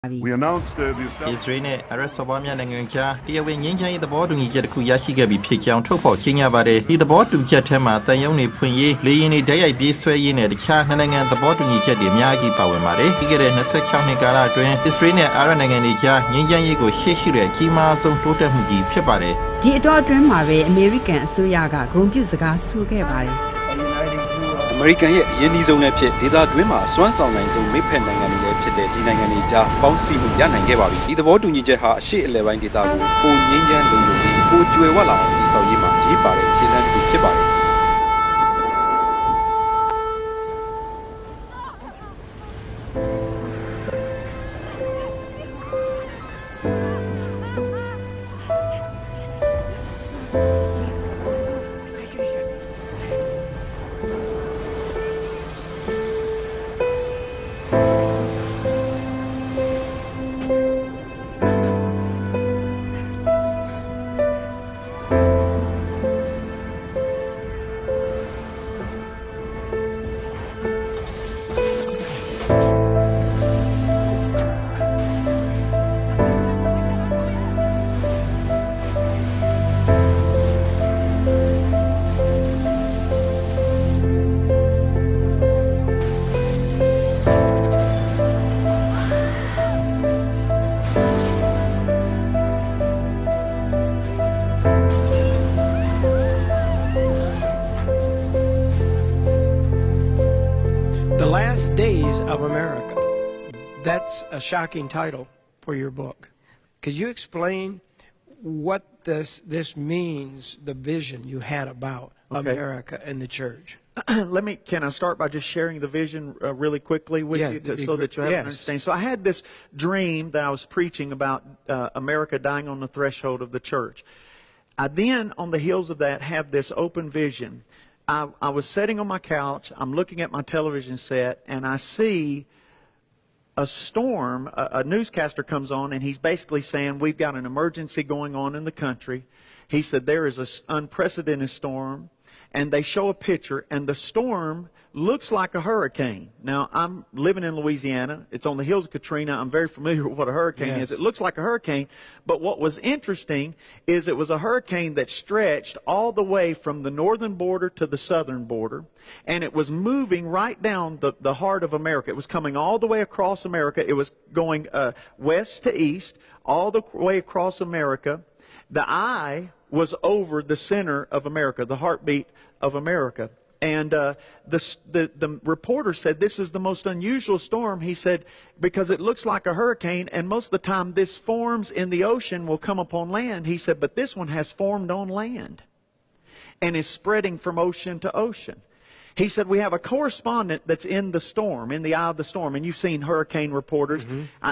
We announced the establishment. Israel နဲ့ Arab စော်ဘွားများနိုင်ငံကြားတရားဝင်ငြိမ်းချမ်းရေးသဘောတူညီချက်တစ်ခုရရှိခဲ့ပြီးဖြစ်ကြောင်းထုတ်ဖော်ကြေညာပါတယ်။ဒီသဘောတူချက်ထဲမှာတန်ယုံနေဖွင့်ရေးလေရင်တွေဓာတ်ရိုက်ပြေးဆွဲရေးနဲ့တခြားနိုင်ငံသဘောတူညီချက်တွေအများကြီးပါဝင်ပါတယ်။ဒီကနေ့26နှစ်ကာလအတွင်း Israel နဲ့ Arab နိုင်ငံတွေကြားငြိမ်းချမ်းရေးကိုရှေ့ရှုတဲ့ကြီးမားဆုံးတိုးတက်မှုကြီးဖြစ်ပါတယ်။ဒီအတော့အတွင်းမှာပဲအမေရိကန်အစိုးရကဂုဏ်ပြုစကားဆိုခဲ့ပါတယ်။အမေရိကန်ရဲ့အရင်အနည်းဆုံးနဲ့ဖြစ်ဒေသတွင်းမှာစွမ်းဆောင်နိုင်ဆုံးမိဖက်နိုင်ငံတွေလည်းဖြစ်တဲ့ဒီနိုင်ငံတွေကြားပေါင်းစည်းမှုရနိုင်ခဲ့ပါပြီ။ဒီသဘောတူညီချက်ဟာအရှေ့အလယ်ပိုင်းဒေသကိုပိုငြိမ်းချမ်းလုံခြုံပြီးပိုကြွယ်ဝလာအောင်တည်ဆောက်ရေးမှာရေးပါတဲ့ခြေလှမ်းတစ်ခုဖြစ်ပါတယ်။ The Last Days of America. That's a shocking title for your book. Could you explain what this means, the vision you had about America and the church? Can I start by just sharing the vision really quickly with you so that you have an understanding? So I had this dream that I was preaching about America dying on the threshold of the church. I then, on the heels of that, have this open vision. I was sitting on my couch, I'm looking at my television set, and I see a storm. A newscaster comes on, and he's basically saying, we've got an emergency going on in the country. He said, there is an unprecedented storm, and they show a picture, and the storm looks like a hurricane. Now, I'm living in Louisiana. It's on the heels of Katrina. I'm very familiar with what a hurricane is. It looks like a hurricane, but what was interesting is it was a hurricane that stretched all the way from the northern border to the southern border, and it was moving right down the heart of America. It was coming all the way across America. It was going west to east, all the way across America. The eye was over the center of America, the heartbeat of America. And the reporter said, this is the most unusual storm, he said, because it looks like a hurricane, and most of the time this forms in the ocean will come upon land. He said, but this one has formed on land and is spreading from ocean to ocean. He said, we have a correspondent that's in the storm, in the eye of the storm. And you've seen hurricane reporters.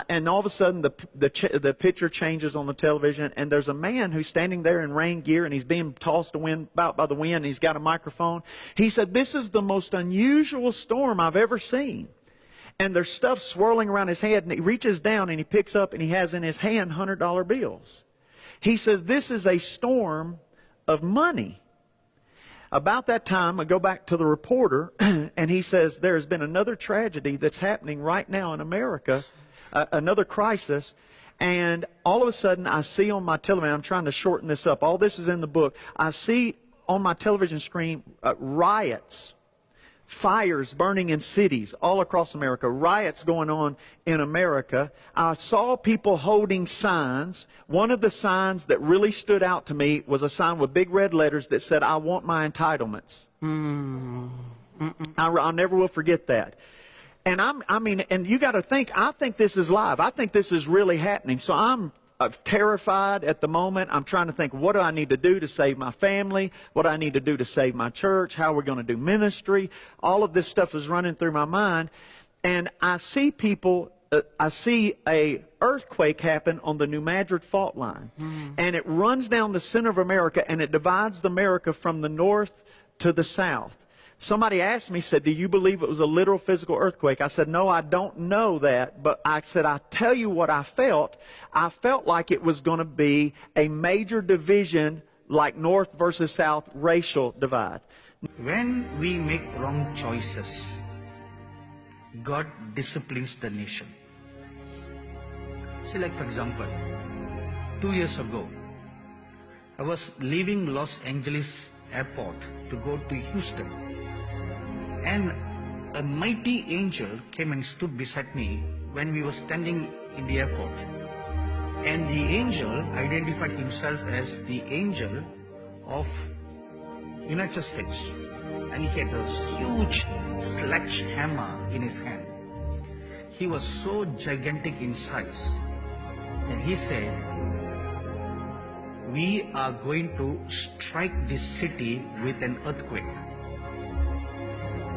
And all of a sudden, the picture changes on the television. And there's a man who's standing there in rain gear, and he's being tossed about by the wind. And he's got a microphone. He said, this is the most unusual storm I've ever seen. And there's stuff swirling around his head. And he reaches down, and he picks up, and he has in his hand $100 bills. He says, this is a storm of money. About that time, I go back to the reporter, and he says, there has been another tragedy that's happening right now in America, another crisis, and all of a sudden I see on my television, I'm trying to shorten this up, all this is in the book, I see on my television screen riots, fires burning in cities all across America, riots going on in America. I saw people holding signs. One of the signs that really stood out to me was a sign with big red letters that said, I want my entitlements. I never will forget that. And and you got to think, I think this is live. I think this is really happening. So I'm terrified at the moment. I'm trying to think, what do I need to do to save my family? What do I need to do to save my church? How we're going to do ministry? All of this stuff is running through my mind. And I see people, I see a earthquake happen on the New Madrid fault line. And it runs down the center of America, and it divides America from the north to the south. Somebody asked me, said, do you believe it was a literal physical earthquake? I said, no, I don't know that. But I said, I tell you what I felt. I felt like it was going to be a major division like north versus south racial divide. When we make wrong choices, God disciplines the nation. See, like for example, 2 years ago, I was leaving Los Angeles airport to go to Houston, and a mighty angel came and stood beside me when we were standing in the airport. And the angel identified himself as the angel of United States. And he had a huge sledgehammer in his hand. He was so gigantic in size. And he said, "We are going to strike this city with an earthquake."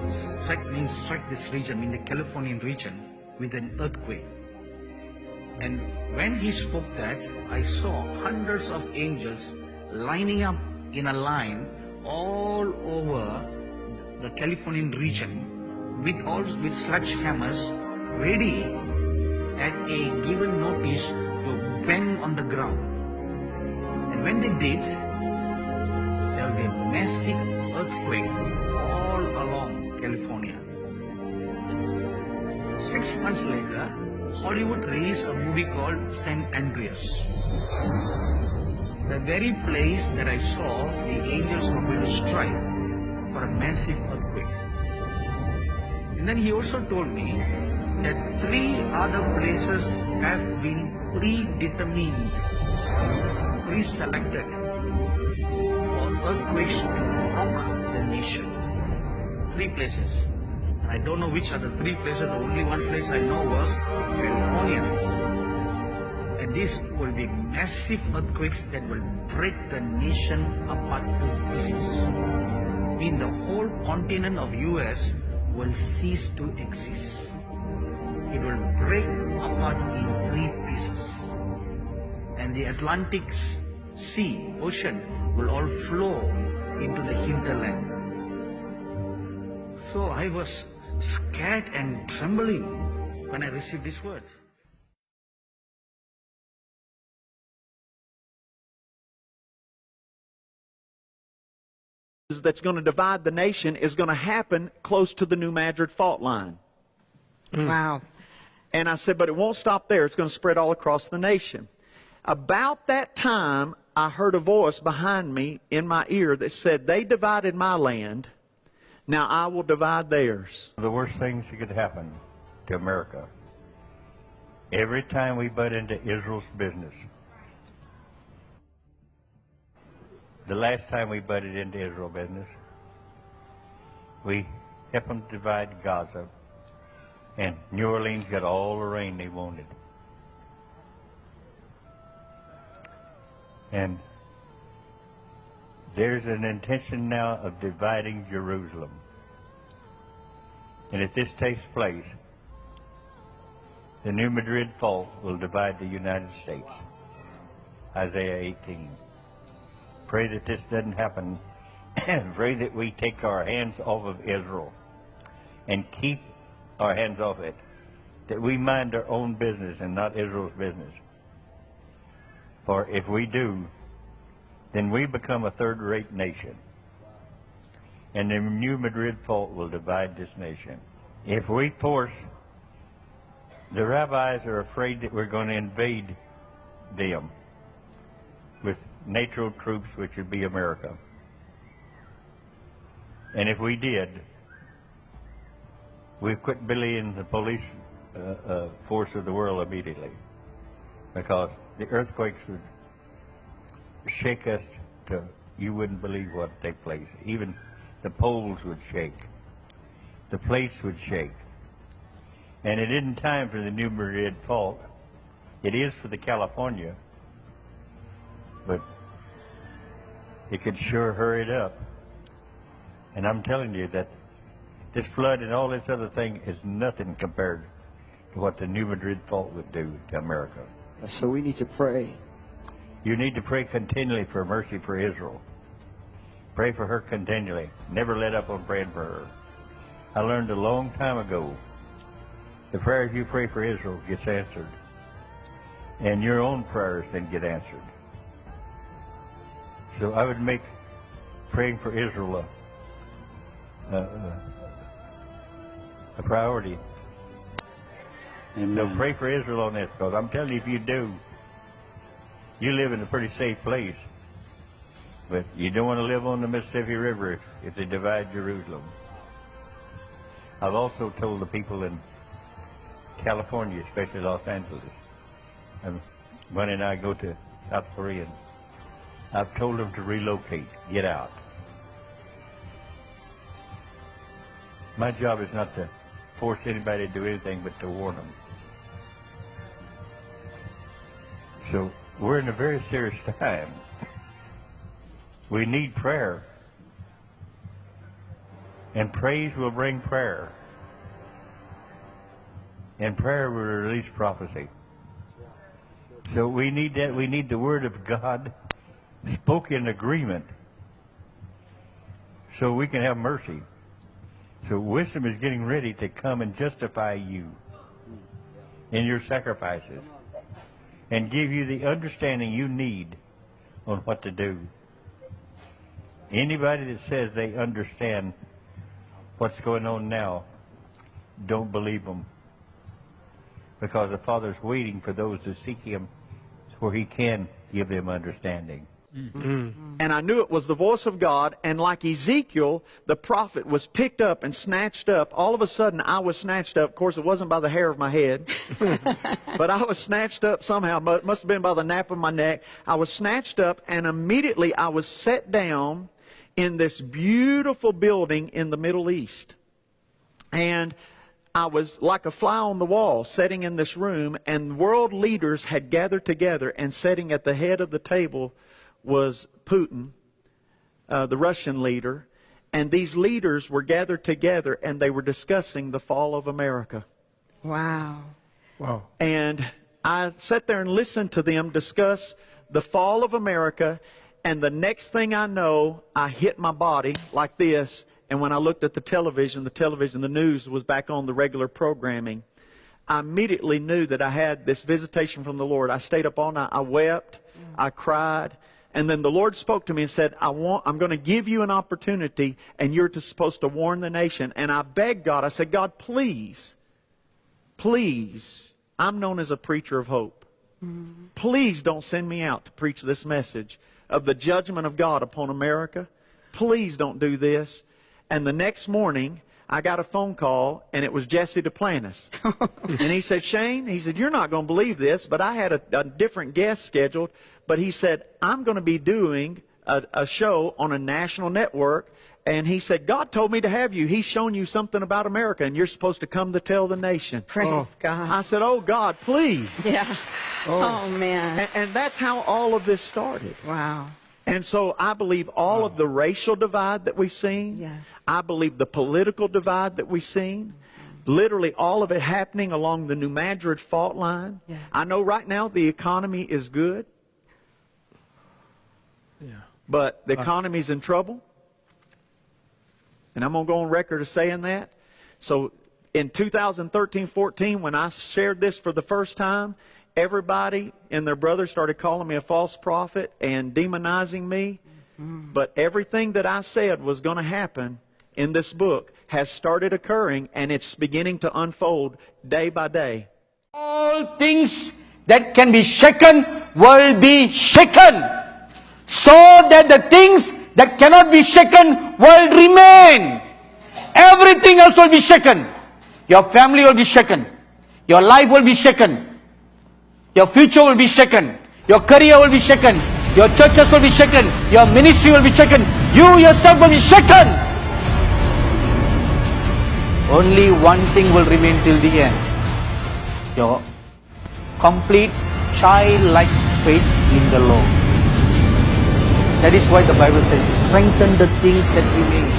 Strike means strike this region, in the Californian region, with an earthquake. And when he spoke that, I saw hundreds of angels lining up in a line all over the Californian region with sledgehammers ready at a given notice to bang on the ground. And when they did, there will be a massive earthquake all along California. 6 months later, Hollywood released a movie called San Andreas. The very place that I saw the angels were going to strike for a massive earthquake. And then he also told me that 3 other places have been predetermined, pre-selected for earthquakes to rock the nation. 3 places. I don't know which are the 3 places. The only one place I know was California. And these will be massive earthquakes that will break the nation apart to pieces. I mean, the whole continent of US will cease to exist. It will break apart in 3 pieces. And the Atlantic Ocean will all flow into the hinterland. So I was scared and trembling when I received this word. That's going to divide the nation is going to happen close to the New Madrid fault line. Wow. And I said, but it won't stop there. It's going to spread all across the nation. About that time, I heard a voice behind me in my ear that said, "They divided my land. Now I will divide theirs." The worst things that could happen to America, every time we butt into Israel's business, the last time we butted into Israel business, we helped them divide Gaza, and New Orleans got all the rain they wanted. And there's an intention now of dividing Jerusalem. And if this takes place, the New Madrid fault will divide the United States. Isaiah 18. Pray that this doesn't happen. Pray that we take our hands off of Israel and keep our hands off it. That we mind our own business and not Israel's business. For if we do, then we become a third-rate nation. And the New Madrid fault will divide this nation. If we force, the rabbis are afraid that we're going to invade them with NATO troops, which would be America. And if we did, we'd quit bullying the police force of the world immediately, because the earthquakes would shake us to, you wouldn't believe what would take place. Even the poles would shake. The plates would shake. And it isn't time for the New Madrid fault. It is for the California, but it could sure hurry it up. And I'm telling you that this flood and all this other thing is nothing compared to what the New Madrid fault would do to America. So we need to pray. You need to pray continually for mercy for Israel. Pray for her continually. Never let up on praying for her. I learned a long time ago, the prayers you pray for Israel gets answered. And your own prayers then get answered. So I would make praying for Israel a priority. Amen. So pray for Israel on this, because I'm telling you, if you do, you live in a pretty safe place. But you don't want to live on the Mississippi River if they divide Jerusalem. I've also told the people in California, especially Los Angeles, and when and I go to South Korea, I've told them to relocate, get out. My job is not to force anybody to do anything but to warn them. So we're in a very serious time. We need prayer. And praise will bring prayer. And prayer will release prophecy. So we need that. We need the Word of God spoken in agreement so we can have mercy. So wisdom is getting ready to come and justify you in your sacrifices and give you the understanding you need on what to do. Anybody that says they understand what's going on now, don't believe them. Because the Father's waiting for those to seek Him where He can give them understanding. Mm-hmm. And I knew it was the voice of God, and like Ezekiel, the prophet was picked up and snatched up. All of a sudden, I was snatched up. Of course, it wasn't by the hair of my head, but I was snatched up somehow. It must have been by the nape of my neck. I was snatched up, and immediately I was set down in this beautiful building in the Middle East. And I was like a fly on the wall, sitting in this room, and world leaders had gathered together, and sitting at the head of the table was Putin, the Russian leader, and these leaders were gathered together, and they were discussing the fall of America. Wow. Wow. And I sat there and listened to them discuss the fall of America, and the next thing I know, I hit my body like this, and when I looked at the television, the news was back on the regular programming. I immediately knew that I had this visitation from the Lord. I stayed up all night. I wept. I cried. And then the Lord spoke to me and said, I'm going to give you an opportunity, and you're supposed to warn the nation. And I begged God. I said, God, please, please, I'm known as a preacher of hope. Please don't send me out to preach this message of the judgment of God upon America. Please don't do this. And the next morning, I got a phone call, and it was Jesse Duplantis. And he said, Shane, he said, you're not going to believe this, but I had a different guest scheduled. But he said, I'm going to be doing a show on a national network. And he said, God told me to have you. He's shown you something about America, and you're supposed to come to tell the nation. Praise God. I said, oh, God, please. Yeah. Oh man. And that's how all of this started. Wow. And so I believe all of the racial divide that we've seen. Yes. I believe the political divide that we've seen. Literally all of it happening along the New Madrid fault line. Yeah. I know right now the economy is good. Yeah. But the economy's in trouble. And I'm going to go on record as saying that. So in 2013-14, when I shared this for the first time, everybody and their brother started calling me a false prophet and demonizing me. But everything that I said was going to happen in this book has started occurring, and it's beginning to unfold day by day. All things that can be shaken will be shaken, so that the things that cannot be shaken will remain. Everything else will be shaken. Your family will be shaken. Your life will be shaken. Your future will be shaken. Your career will be shaken. Your churches will be shaken. Your ministry will be shaken. You yourself will be shaken. Only one thing will remain till the end. Your complete childlike faith in the Lord. That is why the Bible says, strengthen the things that remain.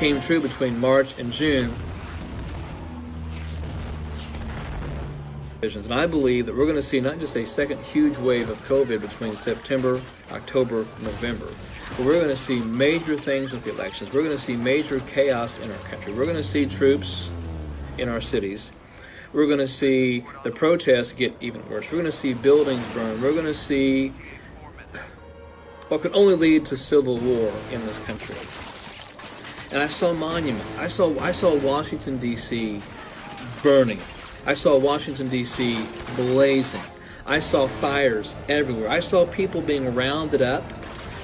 came true between March and June. And I believe that we're going to see not just a second huge wave of COVID between September, October, November, but we're going to see major things with the elections. We're going to see major chaos in our country. We're going to see troops in our cities. We're going to see the protests get even worse. We're going to see buildings burn. We're going to see what could only lead to civil war in this country. And I saw monuments. I saw Washington, D.C. burning. I saw Washington, D.C. blazing. I saw fires everywhere. I saw people being rounded up.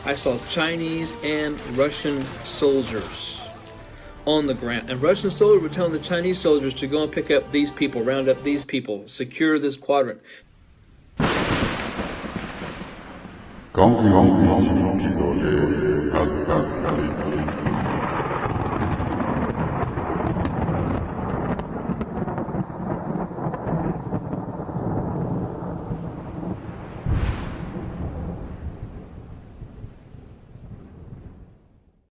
I saw Chinese and Russian soldiers on the ground. And Russian soldiers were telling the Chinese soldiers to go and pick up these people, round up these people, secure this quadrant.